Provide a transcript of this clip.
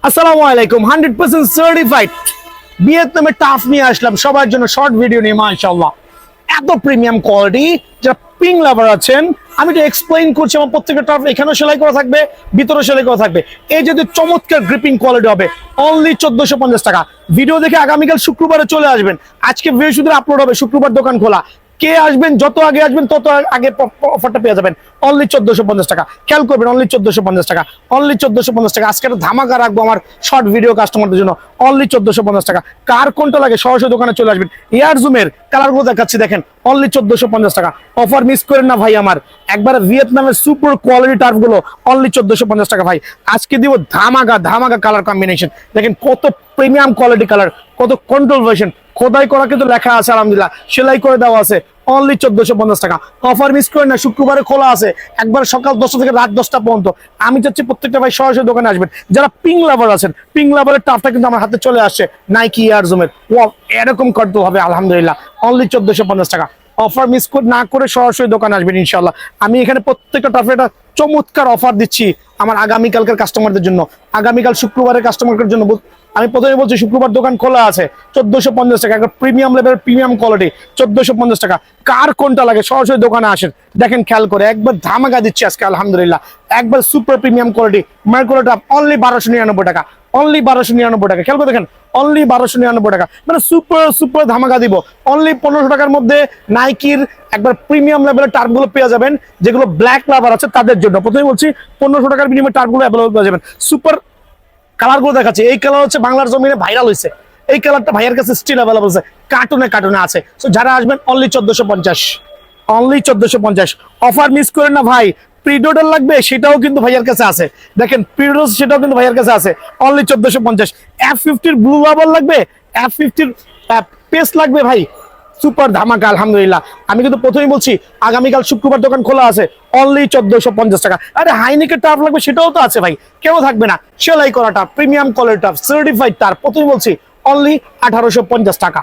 আসসালামু আলাইকুম 100% certified ভিয়েতনামে tough নিয়ে আসলাম সবার জন্য শর্ট ভিডিও নিয়ে মাশাআল্লাহ এত প্রিমিয়াম কোয়ালিটি যারা পিং লাভার আছেন আমি তো এক্সপ্লেইন করছি আমার প্রত্যেকটা টাফ এখানেও সেলাই করা থাকবে ভিতরে সেলাই করা থাকবে এই যদি চমৎকার গ্রিপিং কোয়ালিটি হবে অনলি 1450 টাকা ভিডিও দেখে আগামীকাল শুক্রবারে চলে আসবেন আজকে বৃহস্পতিবার আপলোড হবে শুক্রবার দোকান খোলা কে আসবেন যত আগে আসবেন তত আগে অফারটা পেয়ে যাবেন অনলি 1450 টাকা খেয়াল করবেন অনলি 1450 টাকা অনলি 1450 টাকা আজকে একটা ধামাকা রাখবো আমার শর্ট ভিডিও কাস্টমারদের জন্য অনলি 1450 টাকা কার কোনটা লাগে সরাসরি দোকানে চলে আসবেন এয়ার জুমের কালারগুলো দেখাচ্ছি দেখেন অনলি 1450 টাকা অফার মিস করেন না ভাই আমার একবার ভিয়েতনামের সুপার কোয়ালিটি টার্ফ গুলো অনলি 1450 টাকা ভাই আজকে দিব ধামাকা ধামাকা কালার কম্বিনেশন দেখেন কত প্রিমিয়াম কোয়ালিটি কালার কত কন্ট্রোল ভার্সন খোদাই করা কিন্তু লেখা আছে আলহামদুলিল্লাহ সেলাই করে দেওয়া আছে অনলি 1450 টাকা অফার মিস করেন না শুক্রবারে খোলা আছে একবার সকাল 10টা থেকে রাত 10টা পর্যন্ত আমি চাচ্ছি প্রত্যেকটা ভাই সরাসরি দোকানে আসবেন যারা পিং লাভার আছেন পিং লাভারের টাফটা কিন্তু আমার হাতে চলে আসছে নাইকি এয়ার জুমের ওয়াও এরকম করতে হবে আলহামদুলিল্লাহ অনলি 1450 টাকা অফার মিস না করে সরাসরি দোকানে আসবেন ইনশাআল্লাহ আমি এখানে প্রত্যেকটা টাফে একটা চমৎকার অফার দিচ্ছি আমার আগামীকালকার কাস্টমারদের জন্য আগামীকাল শুক্রবারের কাস্টমারদের জন্য আমি প্রথমে বলছি শুক্রবার দোকান খোলা আছে 1450 টাকা একটা প্রিমিয়াম লেভেল প্রিমিয়াম কোয়ালিটি 1450 টাকা কার কোনটা লাগে সরাসরি দোকানে আসেন দেখেন খেয়াল করে একবার ধামাকা দিচ্ছি আজকে আলহামদুলিল্লাহ একবার সুপার প্রিমিয়াম কোয়ালিটি মার্কোটা অনলি 1299 টাকা অনলি 1299 টাকা খেয়াল করে দেখেন অনলি 1299 টাকা মানে সুপার সুপার ধামাকা দিব অনলি 1500 টাকার মধ্যে নাইকির একবার প্রিমিয়াম লেভেলের টার্পগুলো পেয়ে যাবেন যেগুলো ব্ল্যাক লাভার আছে তাদের জন্য প্রথমে বলছি 1500 টাকার বিনিময়ে টার্পগুলো অ্যাভেলেবল পেয়ে যাবেন সুপার কালারগুলো দেখাচ্ছে এই কালার হচ্ছে বাংলার জমিনে ভাইরাল হয়েছে এই কালারটা ভাইয়ের কাছে স্টিল অ্যাভেলেবল আছে কার্টুনে কার্টুনে আছে সো যারা আসবেন অনলি 1450 অনলি 1450 অফার মিস করেন না ভাই প্রিডোডার লাগবে সেটাও কিন্তু ভাইয়ের কাছে আছে দেখেন প্রিডোস সেটাও কিন্তু ভাইয়ের কাছে আছে অনলি 1450 F50 এর ব্লু রাবার লাগবে F50 এর পেস্ট লাগবে ভাই সুপার ধামাকা আলহামদুলিল্লাহ আমি কিন্তু প্রথমেই বলছি আগামীকাল শুক্রবার দোকান খোলা আছে অনলি 1450 টাকা আরে হাইনিকের টার্ফ লাগবে সেটাও তো আছে ভাই কেউ থাকবে না সেলাই করাটা premium quality turf certified turf প্রথমেই বলছি অনলি 1850 টাকা